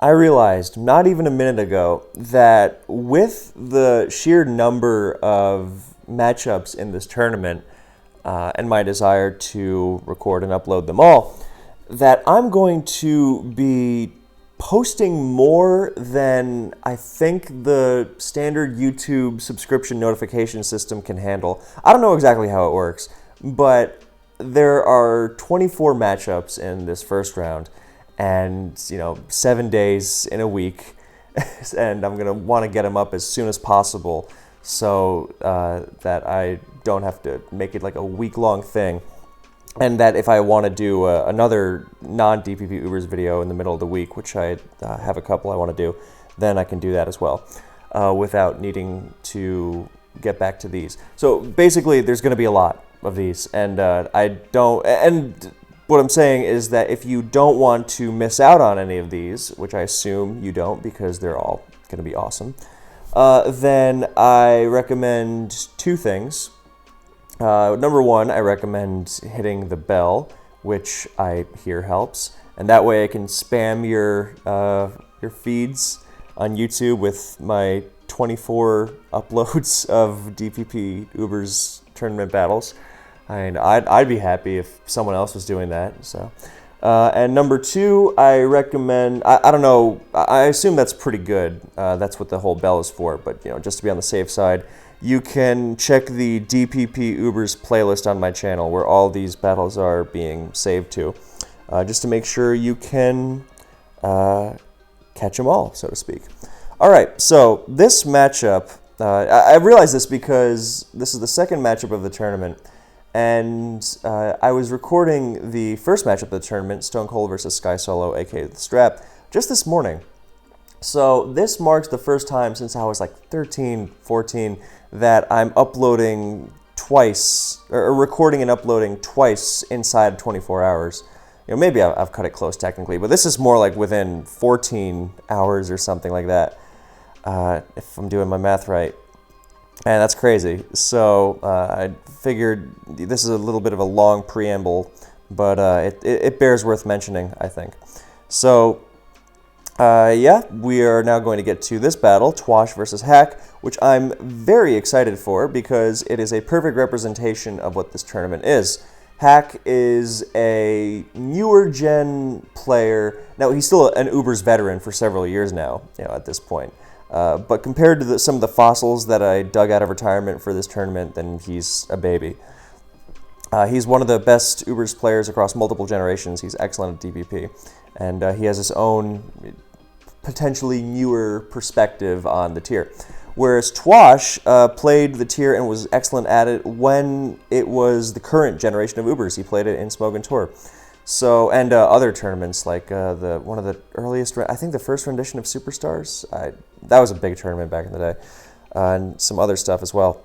I realized not even a minute ago that with the sheer number of matchups in this tournament and my desire to record and upload them all, that I'm going to be posting more than I think the standard YouTube subscription notification system can handle. I don't know exactly how it works, but there are 24 matchups in this first round, and 7 days in a week, and I'm gonna want to get them up as soon as possible so that I don't have to make it like a week-long thing. And that if I want to do another non-DPP Ubers video in the middle of the week, which I have a couple I want to do, then I can do that as well without needing to get back to these. So basically, there's going to be a lot of these, and And what I'm saying is that if you don't want to miss out on any of these, which I assume you don't because they're all going to be awesome, then I recommend two things. Number one, I recommend hitting the bell, which I hear helps, and that way I can spam your feeds on YouTube with my 24 uploads of DPP Ubers tournament battles. And I'd be happy if someone else was doing that. So, and number two, I recommend. I don't know. I assume that's pretty good. That's what the whole bell is for. But just to be on the safe side, you can check the DPP Ubers playlist on my channel where all these battles are being saved to, just to make sure you can catch them all, so to speak. All right, so this matchup, I realized this because this is the second matchup of the tournament, and I was recording the first matchup of the tournament, Stone Cold versus Sky Solo, aka The Strap, just this morning. So this marks the first time since I was like 13, 14 that I'm uploading twice, or recording and uploading twice inside of 24 hours. Maybe I've cut it close technically, but this is more like within 14 hours or something like that, if I'm doing my math right. And that's crazy. So I figured this is a little bit of a long preamble, but it bears worth mentioning, I think. So yeah, we are now going to get to this battle, Twash versus Hack, which I'm very excited for because it is a perfect representation of what this tournament is. Hack is a newer gen player. Now, he's still an Ubers veteran for several years now, at this point. But compared to some of the fossils that I dug out of retirement for this tournament, then he's a baby. He's one of the best Ubers players across multiple generations. He's excellent at DPP. And he has his own potentially newer perspective on the tier. Whereas Twash played the tier and was excellent at it when it was the current generation of Ubers. He played it in Smoke and Tour. So, and other tournaments like one of the earliest, I think the first rendition of Superstars. That was a big tournament back in the day. And some other stuff as well.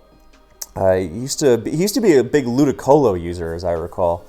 He used to be a big Ludicolo user, as I recall.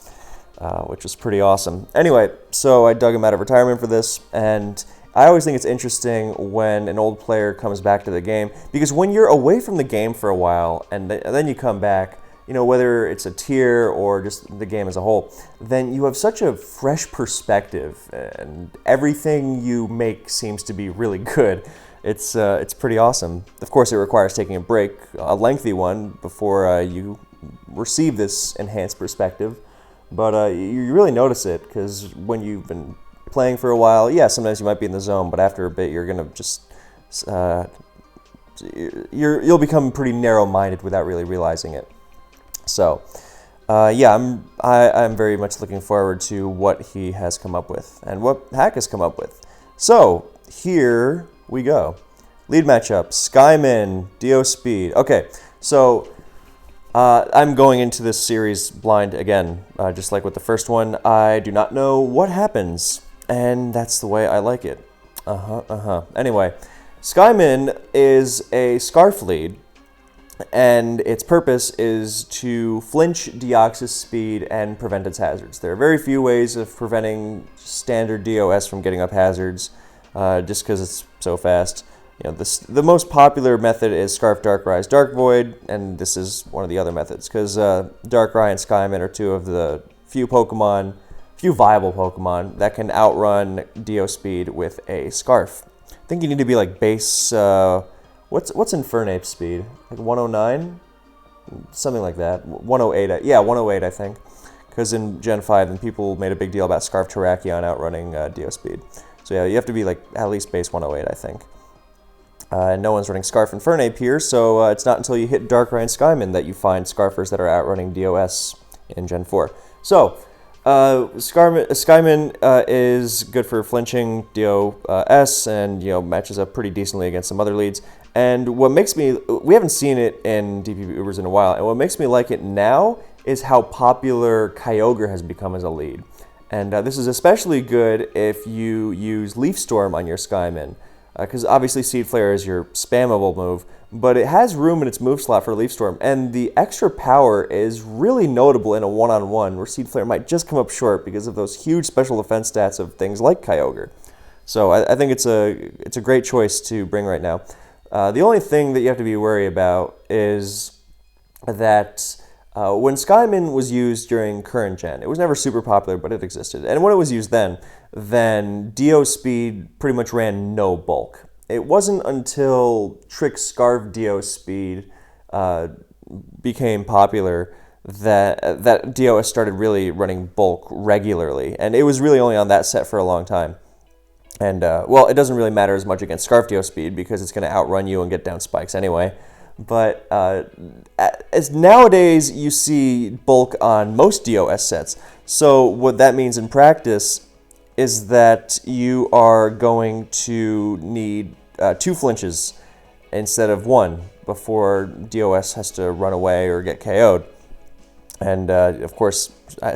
Which was pretty awesome. Anyway, so I dug him out of retirement for this, and I always think it's interesting when an old player comes back to the game, because when you're away from the game for a while, and then you come back, whether it's a tier or just the game as a whole, then you have such a fresh perspective, and everything you make seems to be really good. It's pretty awesome. Of course, it requires taking a break, a lengthy one, before you receive this enhanced perspective. But you really notice it, because when you've been playing for a while, yeah, sometimes you might be in the zone, but after a bit, you're gonna just you'll become pretty narrow-minded without really realizing it. So, yeah, I'm very much looking forward to what he has come up with and what Hack has come up with. So here we go. Lead matchup: Skymin, Dio Speed. Okay, so. I'm going into this series blind again, just like with the first one. I do not know what happens, and that's the way I like it. Anyway, Skymin is a Scarf lead, and its purpose is to flinch Deoxys speed and prevent its hazards. There are very few ways of preventing standard DOS from getting up hazards, just because it's so fast. The most popular method is Scarf Darkrai Dark Void, and this is one of the other methods, because Darkrai and Skymin are two of the few Pokemon few viable Pokemon that can outrun Dio speed with a Scarf. I think you need to be like base, what's Infernape's speed? Like 109? Something like that. 108, yeah, 108 I think. Because in Gen 5, then people made a big deal about Scarf Terrakion outrunning Dio speed. So yeah, you have to be like at least base 108 I think. And no one's running Scarf Infernape here, so it's not until you hit Darkrai and Skyman that you find Scarfers that are outrunning DOS in Gen 4. So, Skyman is good for flinching DOS and, matches up pretty decently against some other leads. And what makes me, we haven't seen it in DPP Ubers in a while, and what makes me like it now is how popular Kyogre has become as a lead. And this is especially good if you use Leaf Storm on your Skyman. Because obviously Seed Flare is your spammable move, but it has room in its move slot for Leaf Storm, and the extra power is really notable in a one-on-one, where Seed Flare might just come up short because of those huge special defense stats of things like Kyogre. So I think it's a great choice to bring right now. The only thing that you have to be wary about is that when Skyman was used during current gen, it was never super popular, but it existed. And when it was used then Dio speed pretty much ran no bulk. It wasn't until Trick Scarf Dio speed became popular that DOS started really running bulk regularly. And it was really only on that set for a long time. And, well, it doesn't really matter as much against Scarf Dio speed because it's going to outrun you and get down spikes anyway. But as nowadays, you see bulk on most DOS sets. So what that means in practice is that you are going to need 2 flinches instead of 1 before DOS has to run away or get KO'd. And of course,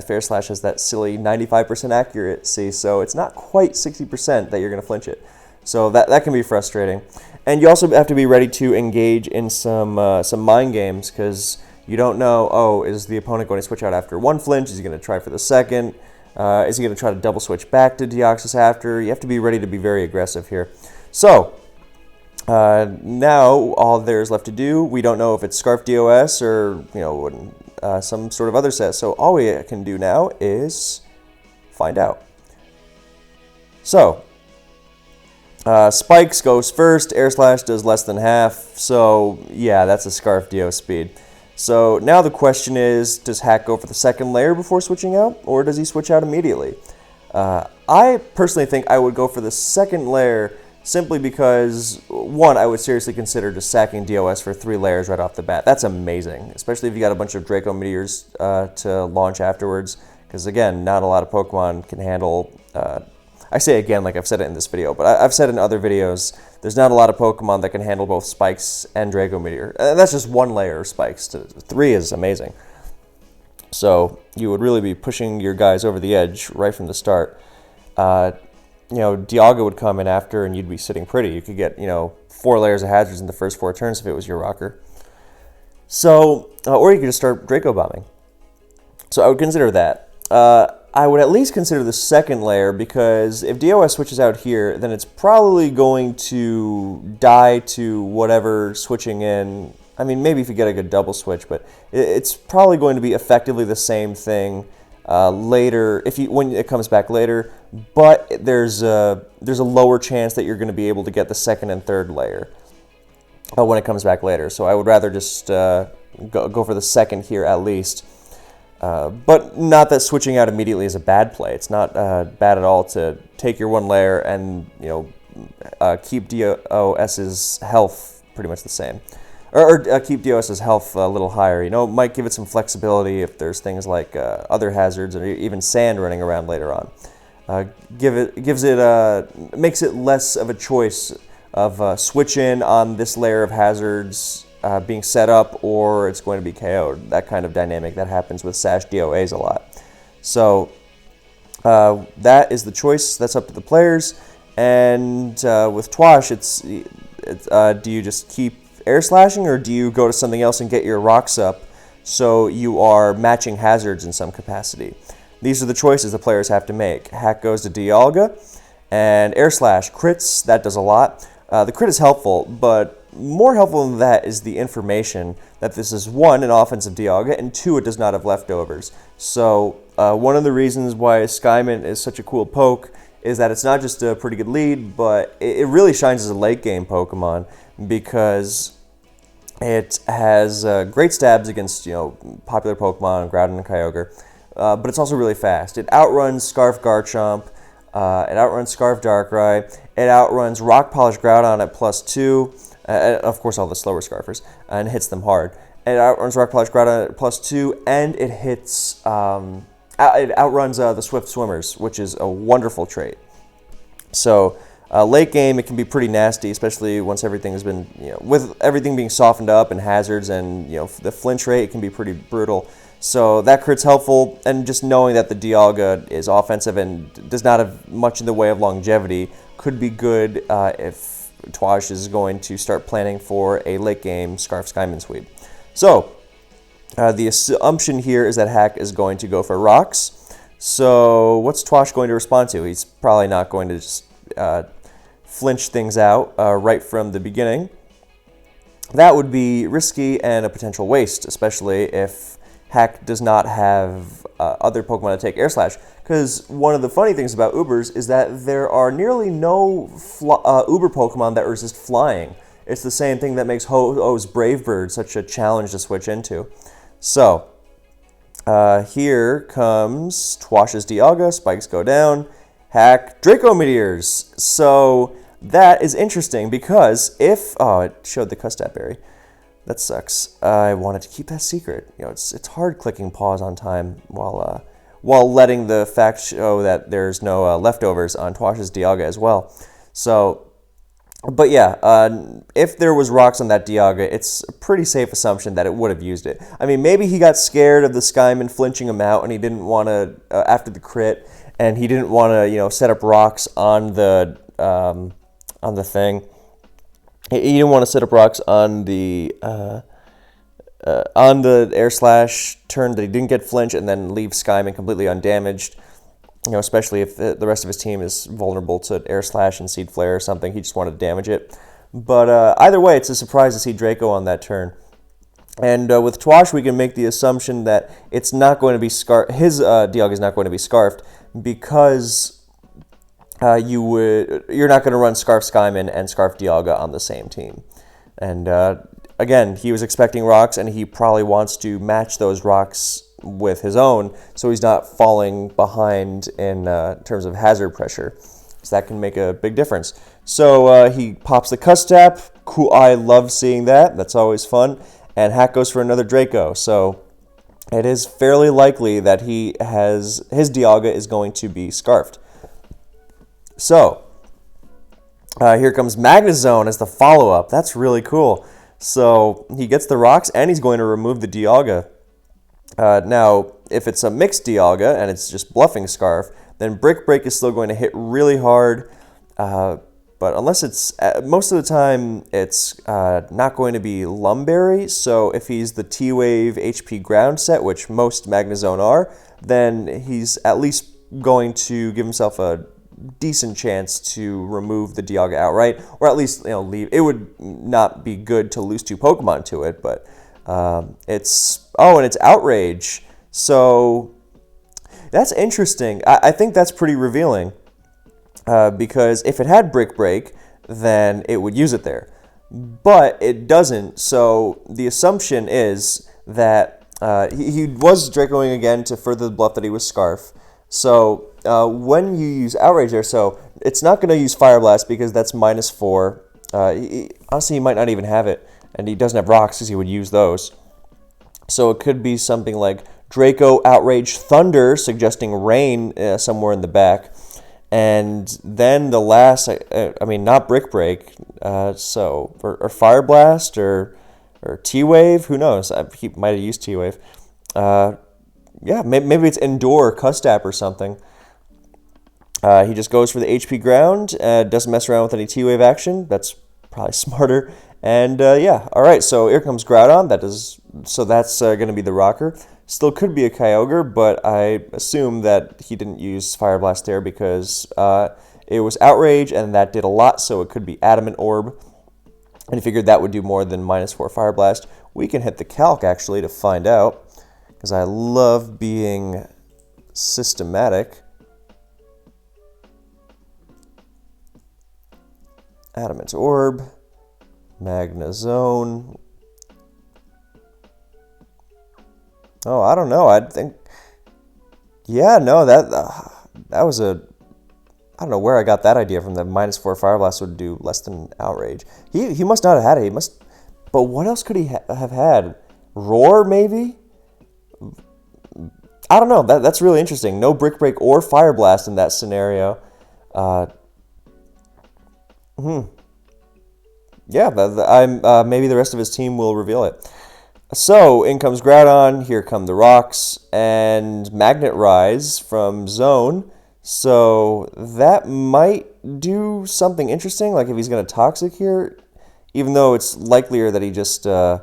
Fair Slash has that silly 95% accuracy, so it's not quite 60% that you're going to flinch it. So that can be frustrating. And you also have to be ready to engage in some mind games, because you don't know, is the opponent going to switch out after 1 flinch? Is he going to try for the second? Is he going to try to double switch back to Deoxys after? You have to be ready to be very aggressive here. So, now all there's left to do, we don't know if it's Scarf DOS or, some sort of other set. So all we can do now is find out. So, Spikes goes first, Air Slash does less than half, so yeah, that's a Scarf Dio speed. So now the question is, does Hack go for the second layer before switching out, or does he switch out immediately? I personally think I would go for the second layer simply because, 1, I would seriously consider just sacking DOS for 3 layers right off the bat. That's amazing, especially if you got a bunch of Draco Meteors to launch afterwards, because again, not a lot of Pokemon can handle... I say again like I've said it in this video, but I've said in other videos, there's not a lot of Pokemon that can handle both Spikes and Draco Meteor. And that's just 1 layer of Spikes. 3 is amazing. So you would really be pushing your guys over the edge right from the start. Dialga would come in after and you'd be sitting pretty. You could get, 4 layers of hazards in the first 4 turns if it was your rocker. So, or you could just start Draco Bombing. So I would consider that. I would at least consider the second layer, because if DOS switches out here, then it's probably going to die to whatever switching in. I mean, maybe if you get a good double switch, but it's probably going to be effectively the same thing later when it comes back later. But there's a lower chance that you're going to be able to get the second and third layer when it comes back later. So I would rather just go for the second here at least. But not that switching out immediately is a bad play. It's not bad at all to take your 1 layer and keep DOS's health pretty much the same, or keep DOS's health a little higher. Might give it some flexibility if there's things like other hazards or even sand running around later on. Makes it less of a choice of switch in on this layer of hazards being set up, or it's going to be KO'd. That kind of dynamic that happens with Sash DOAs a lot. So that is the choice. That's up to the players. And with Twash, do you just keep air slashing, or do you go to something else and get your rocks up so you are matching hazards in some capacity? These are the choices the players have to make. Hack goes to Dialga, and air slash crits. That does a lot. The crit is helpful, but more helpful than that is the information that this is, one, an offensive Dialga, and two, it does not have leftovers. So one of the reasons why Skyman is such a cool poke is that it's not just a pretty good lead, but it really shines as a late game Pokemon because it has great stabs against popular Pokemon, Groudon and Kyogre, but it's also really fast. It outruns Scarf Garchomp, it outruns Scarf Darkrai, it outruns Rock Polish Groudon at +2, of course all the slower Scarfers, and hits them hard. It outruns Rock Polish Groudon at +2, and it hits, it outruns the Swift Swimmers, which is a wonderful trait. So late game, it can be pretty nasty, especially once everything has been, with everything being softened up and hazards and, the flinch rate, it can be pretty brutal. So that crit's helpful, and just knowing that the Dialga is offensive and does not have much in the way of longevity could be good if Twash is going to start planning for a late game Scarf Skyman sweep. So the assumption here is that Hack is going to go for rocks. So what's Twash going to respond to? He's probably not going to just flinch things out right from the beginning. That would be risky and a potential waste, especially if Hack does not have other Pokemon to take Air Slash. Because one of the funny things about Ubers is that there are nearly no Uber Pokemon that resist flying. It's the same thing that makes Ho-Oh's Brave Bird such a challenge to switch into. So here comes Twash's Dialga, spikes go down, Hack, Draco Meteors. So that is interesting because if, it showed the Custap Berry. That sucks. I wanted to keep that secret. It's hard clicking pause on time while letting the fact show that there's no leftovers on Twash's Dialga as well. So, but yeah, if there was rocks on that Dialga, it's a pretty safe assumption that it would have used it. I mean, maybe he got scared of the Skyman flinching him out, and he didn't want to after the crit, and he didn't want to set up rocks on the thing. He didn't want to set up rocks on the Air Slash turn that he didn't get flinch, and then leave Skyman completely undamaged. Especially if the rest of his team is vulnerable to Air Slash and Seed Flare or something. He just wanted to damage it. But either way, it's a surprise to see Draco on that turn. And with Twash, we can make the assumption that it's not going to be his Dialga is not going to be scarfed because you're not going to run Scarf Skyman and Scarf Dialga on the same team. And again, he was expecting rocks, and he probably wants to match those rocks with his own, so he's not falling behind in terms of hazard pressure. So that can make a big difference. So he pops the Custap. Cool. I love seeing that. That's always fun. And Hack goes for another Draco. So it is fairly likely that his Dialga is going to be scarfed. So here comes Magnezone as the follow-up. That's really cool. So he gets the rocks, and he's going to remove the Dialga. Now, if it's a mixed Dialga and it's just bluffing Scarf, then Brick Break is still going to hit really hard. But unless it's, most of the time, it's not going to be Lumberry. So if he's the T-Wave HP ground set, which most Magnezone are, then he's at least going to give himself a decent chance to remove the Dialga outright, or at least leave. It would not be good to lose two Pokemon to it, but and it's Outrage. So that's interesting. I think that's pretty revealing because if it had Brick Break, then it would use it there, but it doesn't. So the assumption is that he was Dracoing again to further the bluff that he was Scarf. So when you use Outrage there, so it's not going to use Fire Blast because that's -4. Honestly, he might not even have it, and he doesn't have rocks because he would use those. So it could be something like Draco, Outrage, Thunder, suggesting rain somewhere in the back. And then the last, not Brick Break, or Fire Blast, or T-Wave, who knows? He might have used T-Wave. Maybe it's Endure, Custap, or something. He just goes for the HP ground, doesn't mess around with any T-Wave action. That's probably smarter. And all right, so here comes Groudon. That's going to be the rocker. Still could be a Kyogre, but I assume that he didn't use Fire Blast there because it was Outrage, and that did a lot, so it could be Adamant Orb. And he figured that would do more than -4 Fire Blast. We can hit the calc, actually, to find out, because I love being systematic. Adamant Orb, Magna Zone. Oh, I don't know. I think, yeah, no, that was a, I don't know where I got that idea from. The -4 Fire Blast would do less than Outrage. He must not have had it. He must, but what else could he have had? Roar, maybe? I don't know. That's really interesting. No Brick Break or Fire Blast in that scenario. Yeah, maybe the rest of his team will reveal it. So, in comes Groudon, here come the rocks, and Magnet Rise from Zone. So, that might do something interesting, like if he's going to Toxic here, even though it's likelier that he just, because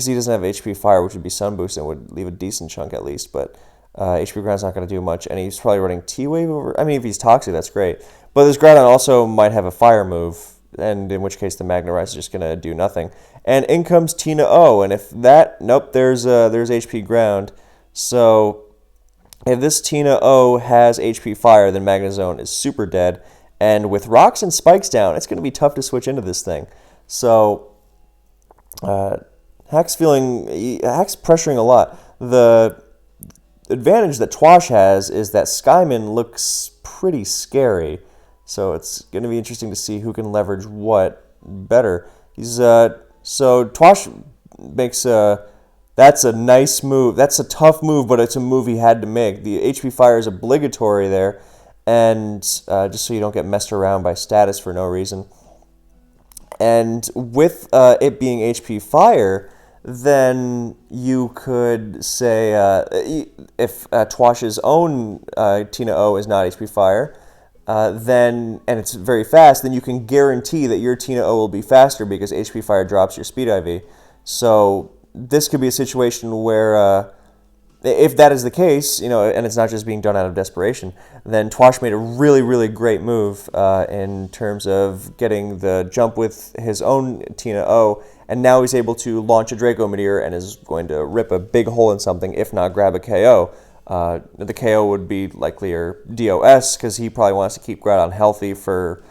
he doesn't have HP Fire, which would be Sun Boost and would leave a decent chunk at least, but HP Ground's not going to do much, and he's probably running T-Wave over, I mean, if he's Toxic, that's great. But this Groudon also might have a Fire move, and in which case the Magna Rise is just going to do nothing. And in comes Tina O, and if that, nope, there's HP Ground. So if this Tina O has HP Fire, then Magna Zone is super dead. And with Rocks and Spikes down, it's going to be tough to switch into this thing. So Hack's pressuring a lot. The advantage that Twash has is that Skyman looks pretty scary. So it's going to be interesting to see who can leverage what better. So Twash makes that's a nice move. That's a tough move, but it's a move he had to make. The HP Fire is obligatory there, and just so you don't get messed around by status for no reason. And with it being HP Fire, then you could say if Twash's own Tina O is not HP Fire, and it's very fast, then you can guarantee that your Tina O will be faster because HP Fire drops your Speed IV. So this could be a situation where, if that is the case, and it's not just being done out of desperation, then Twash made a really, really great move in terms of getting the jump with his own Tina O, and now he's able to launch a Draco Meteor and is going to rip a big hole in something, if not grab a KO. The KO would be likelier DOS because he probably wants to keep Groudon healthy for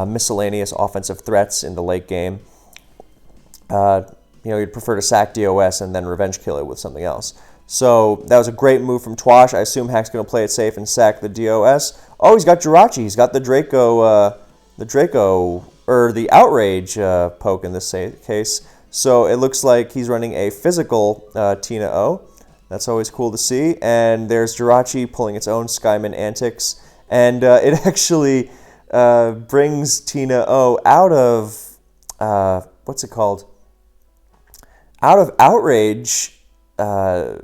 miscellaneous offensive threats in the late game. You'd prefer to sack DOS and then revenge kill it with something else. So that was a great move from Twash. I assume Hack's going to play it safe and sack the DOS. Oh, he's got Jirachi. He's got the the Outrage poke in this case. So it looks like he's running a physical Tina O. That's always cool to see. And there's Jirachi pulling its own Skyman antics. And it actually brings Tina O out of, what's it called? Out of Outrage, or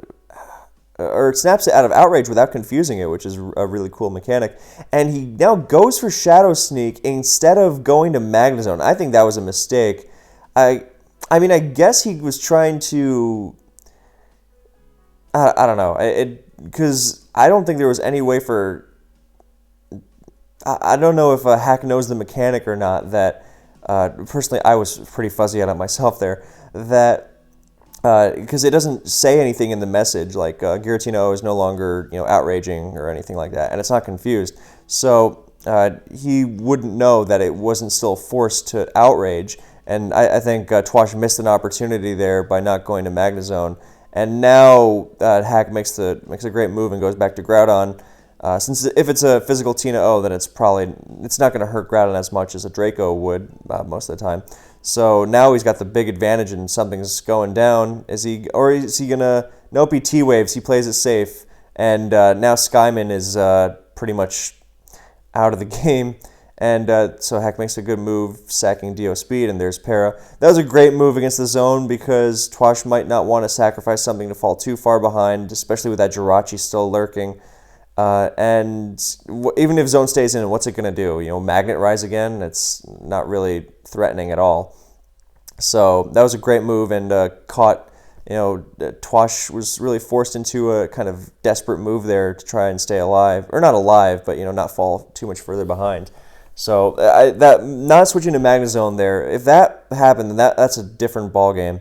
it snaps it out of Outrage without confusing it, which is a really cool mechanic. And he now goes for Shadow Sneak instead of going to Magna Zone. I think that was a mistake. I mean, I guess he was trying to... I don't know, because I don't think there was any way for... I don't know if Hack knows the mechanic or not, that... personally, I was pretty fuzzy on it myself there, that... because it doesn't say anything in the message, like Giratina is no longer outraging or anything like that, and it's not confused. So he wouldn't know that it wasn't still forced to outrage, and I think Twash missed an opportunity there by not going to Magna Zone. And now Hack makes a great move and goes back to Groudon. Since if it's a physical Tina O, then it's not going to hurt Groudon as much as a Draco would most of the time. So now he's got the big advantage and something's going down. Is he gonna? Nope, he T-waves. He plays it safe, and now Skyman is pretty much out of the game. And so Hack makes a good move, sacking Dio Speed, and there's Para. That was a great move against the zone because Twash might not want to sacrifice something to fall too far behind, especially with that Jirachi still lurking. And even if zone stays in, what's it going to do? Magnet Rise again? It's not really threatening at all. So that was a great move and caught, Twash was really forced into a kind of desperate move there to try and stay alive. Or not alive, but, not fall too much further behind. So that not switching to Magnezone there, if that happened, then that's a different ball game.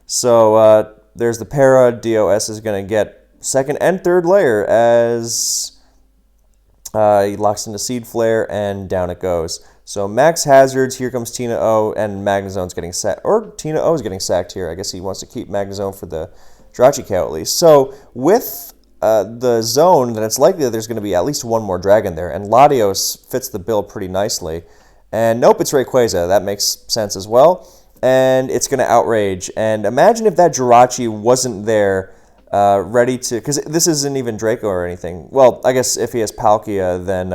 So there's the para. DOS is going to get second and third layer as he locks into Seed Flare, and down it goes. So max hazards, here comes Tina O, and Magnezone's getting sacked. Or Tina O is getting sacked here. I guess he wants to keep Magnezone for the Jirachi KO at least. So with the zone, then it's likely that there's going to be at least one more dragon there. And Latios fits the bill pretty nicely. And nope, it's Rayquaza. That makes sense as well. And it's going to outrage. And imagine if that Jirachi wasn't there, ready to... Because this isn't even Draco or anything. Well, I guess if he has Palkia, then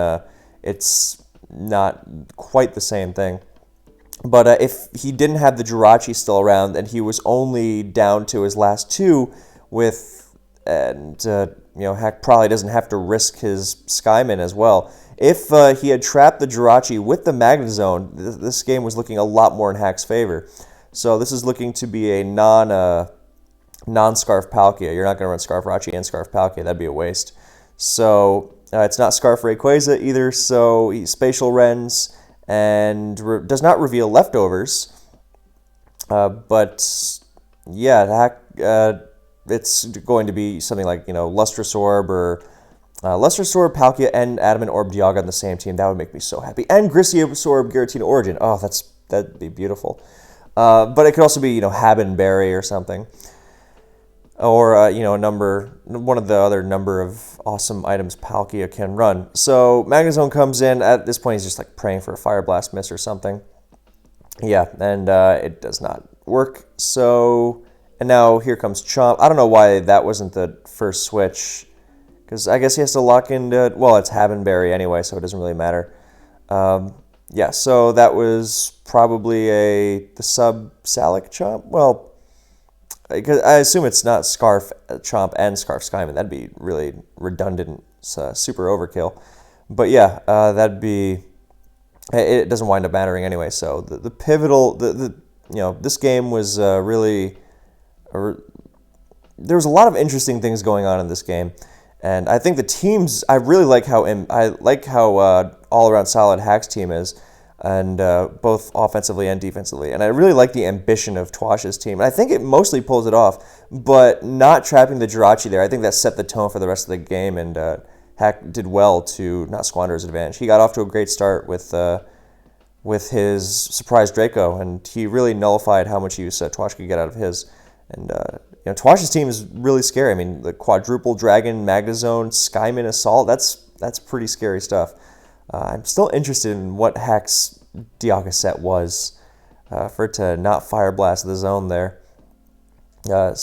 it's not quite the same thing. But if he didn't have the Jirachi still around and he was only down to his last two with, and Hack probably doesn't have to risk his Skyman as well. If he had trapped the Jirachi with the Magnezone, this game was looking a lot more in Hack's favor. So this is looking to be a non-Scarf Palkia. You're not going to run Scarf Rachi and Scarf Palkia. That'd be a waste. So it's not Scarf Rayquaza either, so he Spatial Rens and does not reveal leftovers. But yeah, it's going to be something like Lustrous Orb or Lustrous Orb, Palkia, and Adamant Orb Dialga on the same team. That would make me so happy. And Grisius Orb Giratina Origin. Oh, that'd be beautiful. But it could also be Haben Berry or something. Or, one of the other number of awesome items Palkia can run. So, Magnezone comes in. At this point, he's just like praying for a Fire Blast miss or something. Yeah, and it does not work. So, and now here comes Chomp. I don't know why that wasn't the first switch. Because I guess he has to lock into... Well, it's Havenberry anyway, so it doesn't really matter. Yeah, so that was probably the sub-Salic Chomp. Well... I assume it's not Scarf Chomp and Scarf Skyman. That'd be really redundant, super overkill. But yeah, that'd be... It doesn't wind up mattering anyway. So the pivotal... this game was really... There was a lot of interesting things going on in this game. And I think the teams... I really like how all-around solid Hack's team is. And both offensively and defensively. And I really like the ambition of Twash's team. And I think it mostly pulls it off, but not trapping the Jirachi there, I think that set the tone for the rest of the game, and Hack did well to not squander his advantage. He got off to a great start with his surprise Draco, and he really nullified how much use Twash could get out of his. And Twash's team is really scary. I mean, the quadruple Dragon, Magnezone, Skyman Assault, that's pretty scary stuff. I'm still interested in what Hack's Dialga set was for it to not Fire Blast the zone there. No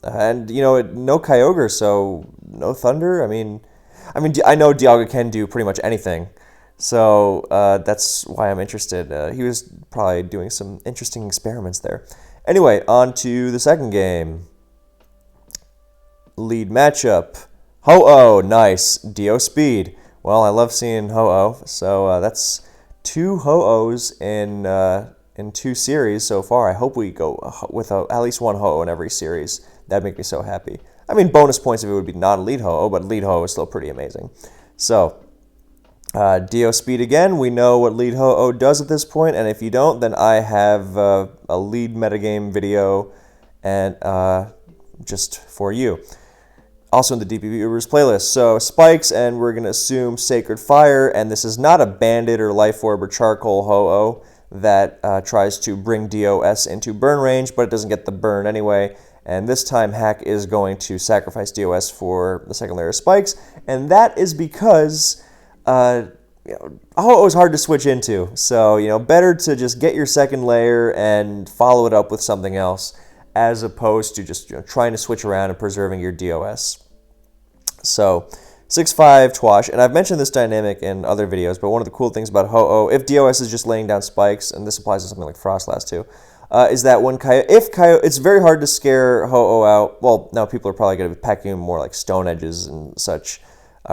Kyogre, so no Thunder. I mean, I know Dialga can do pretty much anything, so that's why I'm interested. He was probably doing some interesting experiments there. Anyway, on to the second game. Lead matchup. Ho-Oh, nice. Dio Speed. Well, I love seeing Ho-Oh, so that's two Ho-Ohs in two series so far. I hope we go with at least one Ho-Oh in every series. That'd make me so happy. I mean, bonus points if it would be non-lead Ho-Oh, but lead Ho-Oh is still pretty amazing. So, Dio Speed again. We know what lead Ho-Oh does at this point, and if you don't, then I have a lead metagame video and just for you. Also in the DPP Ubers playlist. So Spikes, and we're going to assume Sacred Fire, and this is not a Bandit or Life Orb or Charcoal Ho-Oh that tries to bring DOS into burn range, but it doesn't get the burn anyway. And this time Hack is going to sacrifice DOS for the second layer of Spikes, and that is because Ho-Oh is hard to switch into. So, better to just get your second layer and follow it up with something else, as opposed to just trying to switch around and preserving your DOS. So, 6-5 Twash, and I've mentioned this dynamic in other videos, but one of the cool things about Ho-Oh, if DOS is just laying down spikes, and this applies to something like Frostlass too, is that when it's very hard to scare Ho-Oh out. Well, now people are probably going to be packing more like Stone Edges and such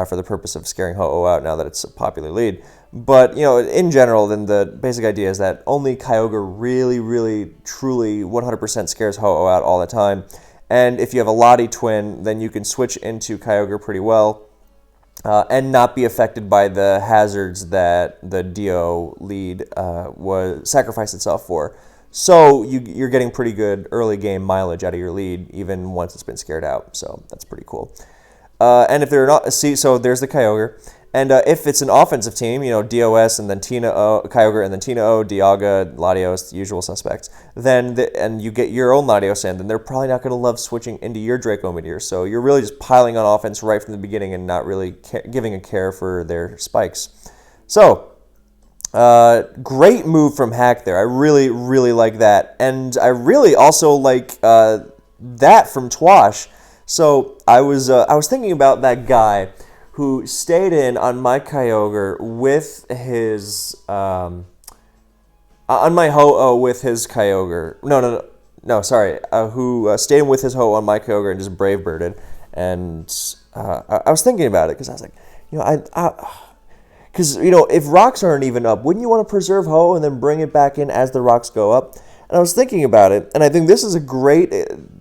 for the purpose of scaring Ho-Oh out now that it's a popular lead. But, in general, then the basic idea is that only Kyogre really, really, truly 100% scares Ho-Oh out all the time. And if you have a Lottie twin, then you can switch into Kyogre pretty well. and not be affected by the hazards that the DO lead was sacrificed itself for. So you're getting pretty good early game mileage out of your lead, even once it's been scared out. So that's pretty cool. And if they're not, so there's the Kyogre. And if it's an offensive team, DOS and then Kyogre and then Tina O, Dialga, Latios, the usual suspects, then and you get your own Latios in, then they're probably not going to love switching into your Draco Meteor. So you're really just piling on offense right from the beginning and not really giving a care for their spikes. So, great move from Hack there. I really, really like that. And I really also like that from Twash. So I was thinking about that guy who stayed in on my Kyogre with his on my Ho-Oh with his Kyogre. No, sorry. Who stayed in with his Ho-Oh on my Kyogre and just Brave Birded. And I was thinking about it because I was like, because if rocks aren't even up, wouldn't you want to preserve Ho and then bring it back in as the rocks go up? And I was thinking about it, and I think this is a great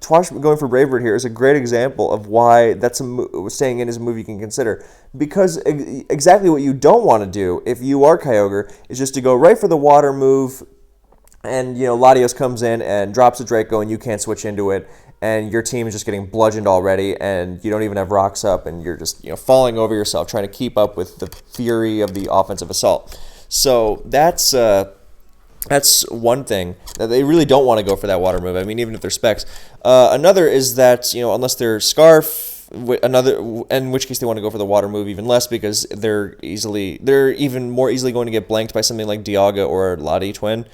Twash going for Brave Bird here is a great example of why that's staying in is a move you can consider, because exactly what you don't want to do if you are Kyogre is just to go right for the water move, and Latios comes in and drops a Draco and you can't switch into it, and your team is just getting bludgeoned already, and you don't even have rocks up, and you're just falling over yourself trying to keep up with the fury of the offensive assault. So that's one thing that they really don't want to go for that water move. I mean, even if they're specs. Another is that unless they're Scarf, in which case they want to go for the water move even less because they're even more easily going to get blanked by something like Dialga or Lati Twin.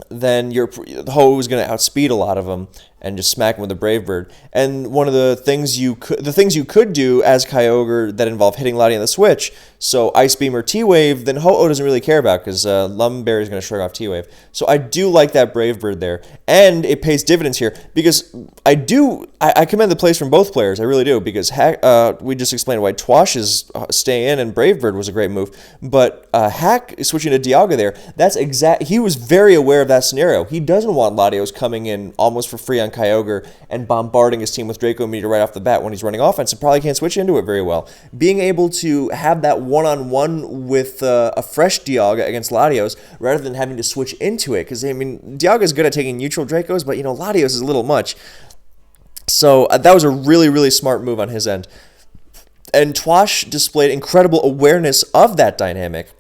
Then your Ho is going to outspeed a lot of them and just smack them with a Brave Bird. And one of the things you could do as Kyogre that involve hitting Lati on the switch, so Ice Beam or T-Wave, then Ho-Oh doesn't really care about because Lumberry is going to shrug off T-Wave. So I do like that Brave Bird there. And it pays dividends here because I commend the plays from both players. I really do, because we just explained why Twash's stay in and Brave Bird was a great move. But Hack switching to Dialga there, he was very aware of that scenario. He doesn't want Latios coming in almost for free on Kyogre and bombarding his team with Draco Meteor right off the bat when he's running offense and probably can't switch into it very well. Being able to have that one-on-one with a fresh Dialga against Latios rather than having to switch into it, because Dialga is good at taking neutral Dracos, but Latios is a little much. So that was a really, really smart move on his end. And Twash displayed incredible awareness of that dynamic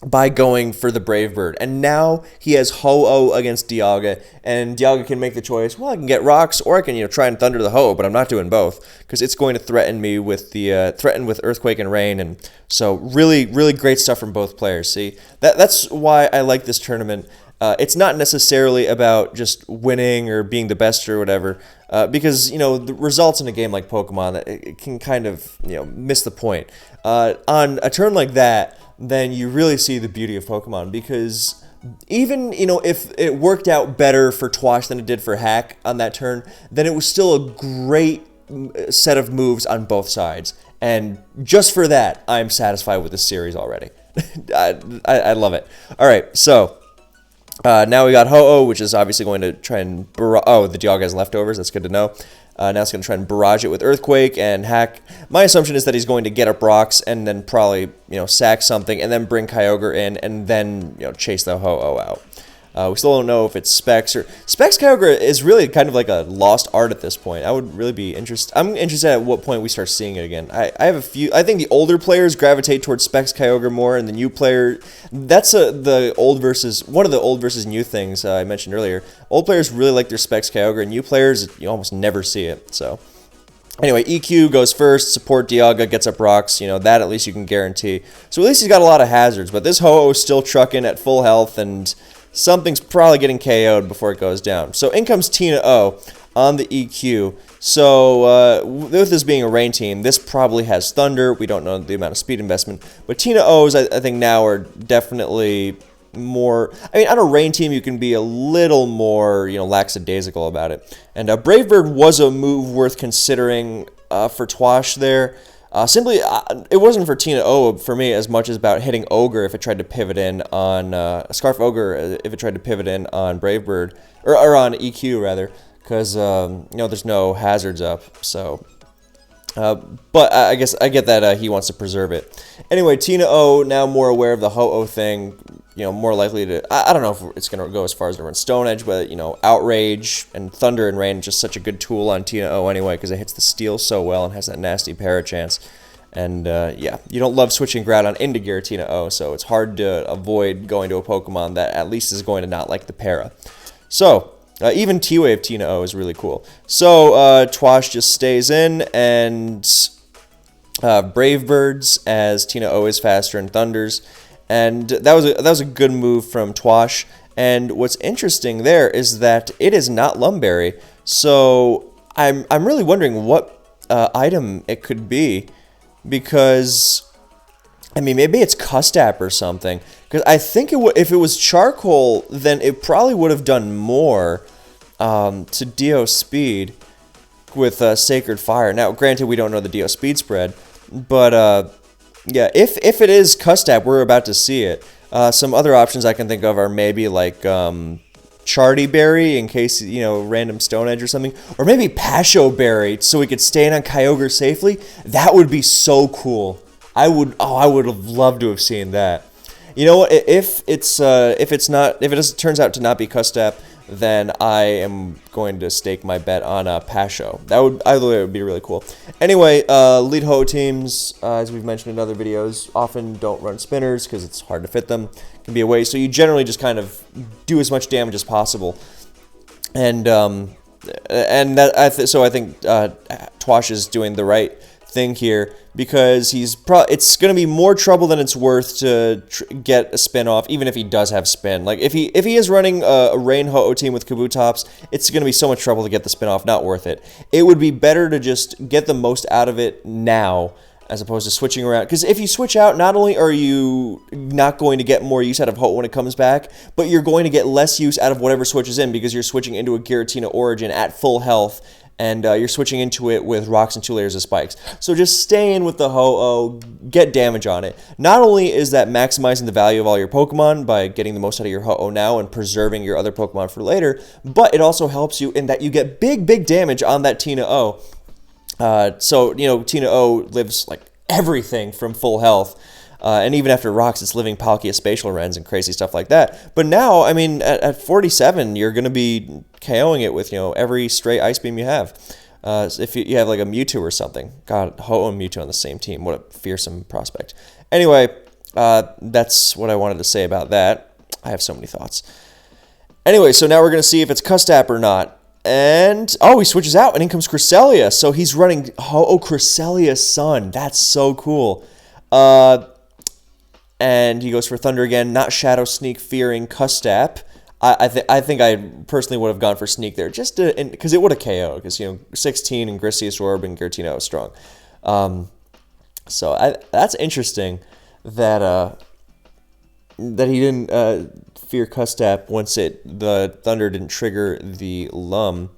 by going for the Brave Bird. And now he has Ho-Oh against Dialga, and Dialga can make the choice, well, I can get rocks, or I can try and thunder the Ho-Oh, but I'm not doing both, because it's going to threaten me with threaten with Earthquake and Rain. And so really, really great stuff from both players. See, that's why I like this tournament. It's not necessarily about just winning or being the best or whatever, because the results in a game like Pokemon, it can kind of miss the point. On a turn like that, then you really see the beauty of Pokemon, because even if it worked out better for Twash than it did for Hack on that turn, then it was still a great set of moves on both sides, and just for that, I'm satisfied with this series already. I love it. All right, so. Now we got Ho-Oh, which is obviously going to try and the Dialga has leftovers. That's good to know. Now it's going to try and barrage it with Earthquake and Hack. My assumption is that he's going to get up rocks and then probably sack something and then bring Kyogre in and then chase the Ho-Oh out. We still don't know if it's Specs or Specs. Kyogre is really kind of like a lost art at this point. I would really be interested. I'm interested at what point we start seeing it again. I have a few. I think the older players gravitate towards Specs Kyogre more, and the new player. That's one of the old versus new things I mentioned earlier. Old players really like their Specs Kyogre, and new players you almost never see it. So. Anyway, EQ goes first, support Dialga, gets up rocks, that at least you can guarantee. So at least he's got a lot of hazards, but this Ho-Oh is still trucking at full health, and something's probably getting KO'd before it goes down. So in comes Tina O on the EQ. So with this being a rain team, this probably has Thunder. We don't know the amount of speed investment, but Tina O's I think now are definitely more. On a rain team, you can be a little more, lackadaisical about it. And Brave Bird was a move worth considering for Twash there. Simply, it wasn't for Tina O for me as much as about hitting Ogre if it tried to pivot in on Scarf Ogre if it tried to pivot in on Brave Bird or on EQ rather, because there's no hazards up. So But I guess I get that he wants to preserve it. Anyway, Tina O now more aware of the Ho-Oh thing, more likely to... I don't know if it's going to go as far as to run Stone Edge, but, Outrage and Thunder and Rain is just such a good tool on Tina O anyway, because it hits the steel so well and has that nasty para chance. And, yeah, you don't love switching Groudon into Giratina O, so it's hard to avoid going to a Pokemon that at least is going to not like the para. So... even T-Wave Tina O is really cool. So, Twash just stays in, and Brave Birds as Tina O is faster and Thunders. And that was a good move from Twash. And what's interesting there is that it is not Lumberry. So, I'm really wondering what item it could be. Because... I mean, maybe it's Custap or something. Because I think if it was Charcoal, then it probably would have done more to Dio Speed with Sacred Fire. Now, granted, we don't know the Dio Speed spread. But, yeah, if it is Custap, we're about to see it. Some other options I can think of are maybe like Charty Berry in case, random Stone Edge or something. Or maybe Pasho Berry so we could stand on Kyogre safely. That would be so cool. I would have loved to have seen that. You know what? If it turns out to not be Custap, then I am going to stake my bet on Pasho. It would be really cool. Anyway, lead Ho teams, as we've mentioned in other videos, often don't run spinners because it's hard to fit them. It can be a waste. So you generally just kind of do as much damage as possible. And I think Twash is doing the right thing here because it's going to be more trouble than it's worth to get a spin off, even if he does have spin. Like if he is running a Rain Ho-Oh team with Kabutops, it's going to be so much trouble to get the spin off, not worth it. It would be better to just get the most out of it now as opposed to switching around. Because if you switch out, not only are you not going to get more use out of Ho-Oh when it comes back, but you're going to get less use out of whatever switches in because you're switching into a Giratina Origin at full health. And you're switching into it with rocks and 2 layers of spikes. So just stay in with the Ho-Oh, get damage on it. Not only is that maximizing the value of all your Pokemon by getting the most out of your Ho-Oh now and preserving your other Pokemon for later, but it also helps you in that you get big damage on that Tina O. So, Tina O lives like everything from full health. And even after rocks, it's living Palkia Spatial Rens and crazy stuff like that. But now, I mean, at 47, you're going to be KOing it with, every stray Ice Beam you have. If you have like a Mewtwo or something. God, Ho-Oh and Mewtwo on the same team. What a fearsome prospect. Anyway, that's what I wanted to say about that. I have so many thoughts. Anyway, so now we're going to see if it's Custap or not. And, he switches out, and in comes Cresselia. So he's running Ho-Oh Cresselia Sun. That's so cool. And he goes for Thunder again, not Shadow Sneak fearing Custap. I think I personally would have gone for Sneak there, just because it would have KO, because 16 and Grisius Orb and Giratina is strong. So that's interesting that he didn't fear Custap once the Thunder didn't trigger the Lum.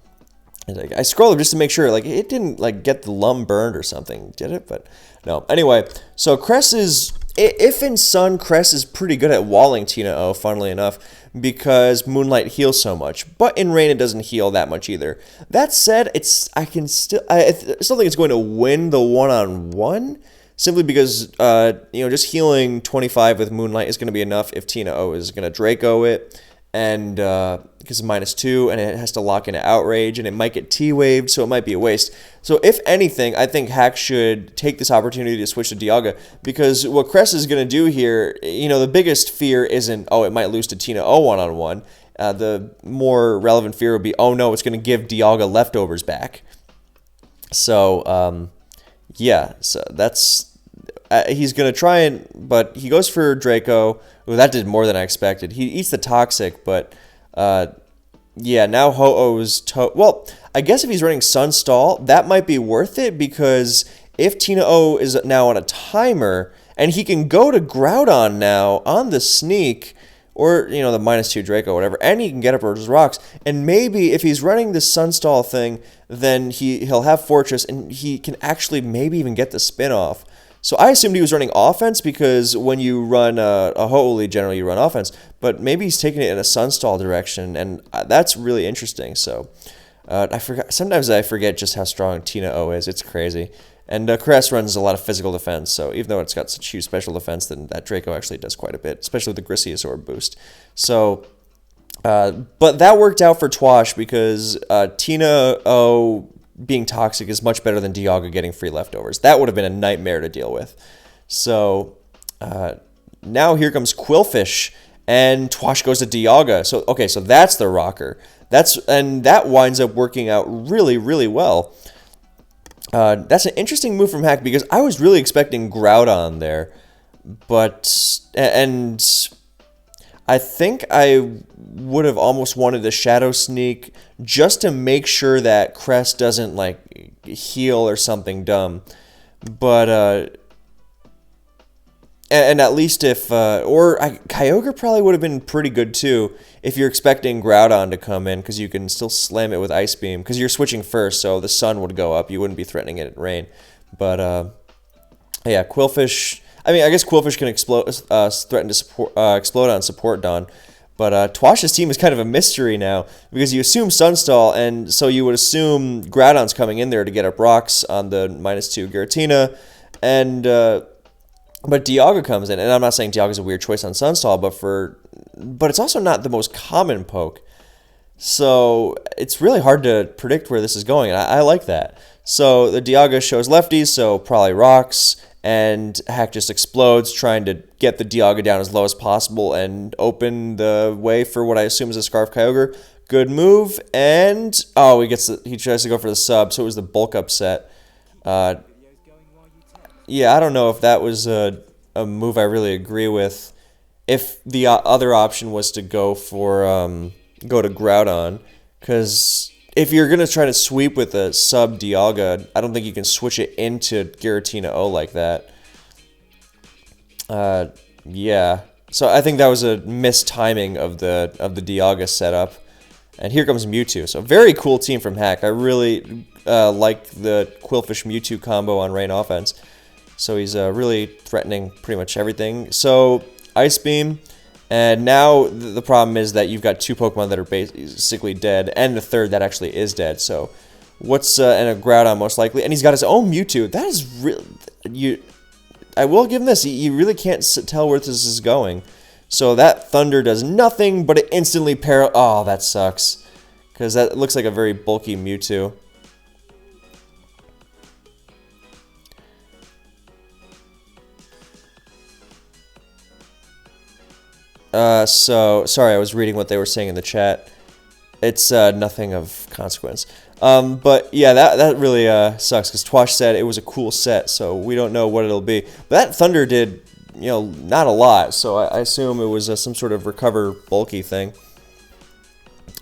And I scrolled just to make sure, it didn't get the Lum burned or something, did it? But no. Anyway, so Cress is. If in Sun, Cress is pretty good at walling Tina O, funnily enough, because Moonlight heals so much. But in Rain, it doesn't heal that much either. That said, I still think it's going to win the one-on-one, simply because, just healing 25 with Moonlight is going to be enough if Tina O is going to Draco it, and because it's -2, and it has to lock into Outrage, and it might get T-Waved, so it might be a waste. So if anything, I think Hack should take this opportunity to switch to Dialga, because what Cress is going to do here, the biggest fear isn't, it might lose to Tina O one-on-one. The more relevant fear would be, no, it's going to give Dialga leftovers back. So, yeah, so that's... he's going to try but he goes for Draco. Ooh, that did more than I expected. He eats the Toxic, but, yeah, now Ho-Oh's... Well, I guess if he's running Sunstall, that might be worth it, because if Tina O is now on a timer, and he can go to Groudon now on the Sneak, or, the -2 Draco, whatever, and he can get up those rocks, and maybe if he's running this Sunstall thing, then he'll have Fortress, and he can actually maybe even get the spin-off. So I assumed he was running offense, because when you run a Ho-Oh lead, generally you run offense. But maybe he's taking it in a Sunstall direction, and that's really interesting. So I forgot. Sometimes I forget just how strong Tina O is. It's crazy. And Crest runs a lot of physical defense, so even though it's got such huge special defense, then that Draco actually does quite a bit, especially with the Gristiosaur boost. So, but that worked out for Twash because Tina O being toxic is much better than Dialga getting free leftovers. That would have been a nightmare to deal with. So, now here comes Quillfish, and Twash goes to Dialga. So, okay, so that's the rocker. And that winds up working out really, really well. That's an interesting move from Hack because I was really expecting Groudon there, and I think I would have almost wanted the Shadow Sneak just to make sure that Crest doesn't like heal or something dumb, but and at least if Kyogre probably would have been pretty good too if you're expecting Groudon to come in because you can still slam it with Ice Beam because you're switching first, so the sun would go up. You wouldn't be threatening it in rain. But yeah, Quillfish. I mean, I guess Quillfish can threaten to explode on Support Dawn. But Twash's team is kind of a mystery now because you assume Sunstall, and so you would assume Groudon's coming in there to get up rocks on the -2 Giratina, and but Dialga comes in, and I'm not saying Dialga's a weird choice on Sunstall, but it's also not the most common poke. So it's really hard to predict where this is going, and I like that. So the Dialga shows lefties, so probably rocks, and Hack just explodes, trying to get the Dialga down as low as possible and open the way for what I assume is a Scarf Kyogre. Good move, and oh, he tries to go for the sub, so it was the bulk upset. Yeah, I don't know if that was a move I really agree with. If the other option was to go to Groudon, because if you're gonna try to sweep with a sub Dialga, I don't think you can switch it into Giratina O like that. Yeah, so I think that was a mistiming of the Dialga setup. And here comes Mewtwo. So very cool team from Hack. I really like the Quillfish Mewtwo combo on Rain offense. So he's really threatening pretty much everything. So Ice Beam, and now the problem is that you've got 2 Pokemon that are basically dead, and the third that actually is dead. So what's and a Groudon most likely, and he's got his own Mewtwo. That is really I will give him this. You really can't tell where this is going. So that Thunder does nothing, but it instantly Oh, that sucks, because that looks like a very bulky Mewtwo. So, sorry, I was reading what they were saying in the chat. It's nothing of consequence. But yeah, that really sucks, because Twash said it was a cool set, so we don't know what it'll be. But that Thunder did, not a lot, so I assume it was some sort of recover bulky thing.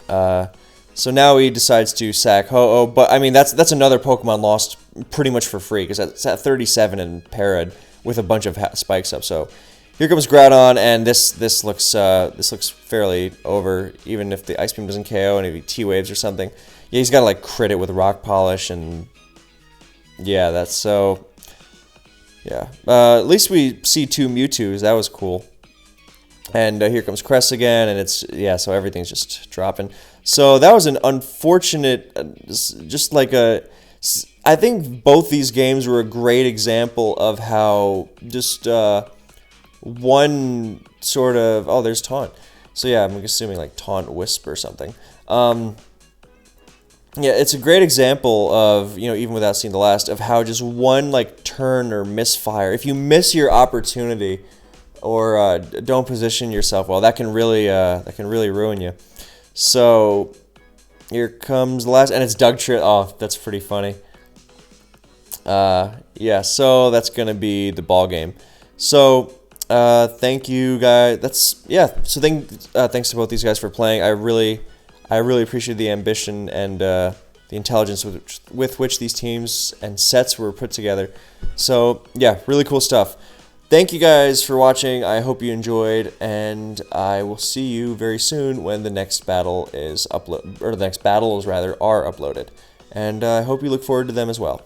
So now he decides to sack Ho-Oh, but I mean, that's another Pokemon lost pretty much for free, because it's at 37 in Parad with a bunch of spikes up, so... Here comes Groudon, and this looks fairly over, even if the Ice Beam doesn't KO and if he T-Waves or something. Yeah, he's got to like crit it with Rock Polish, and yeah, that's so... Yeah, at least we see 2 Mewtwo's, that was cool. And here comes Crest again, and yeah, so everything's just dropping. So that was an unfortunate, just like I think both these games were a great example of how just... one sort of... Oh, there's Taunt. So yeah, I'm assuming like Taunt Wisp or something. Yeah, it's a great example of, even without seeing the last, of how just one like turn or misfire, if you miss your opportunity or don't position yourself well, that can really ruin you. So here comes the last, and it's Dugtrio. Oh, that's pretty funny. Yeah, so that's gonna be the ball game. So thank you guys. So thanks to both these guys for playing. I really appreciate the ambition and the intelligence with which these teams and sets were put together. So yeah, really cool stuff. Thank you guys for watching. I hope you enjoyed, and I will see you very soon when the next battle is the next battles rather are uploaded. And I hope you look forward to them as well.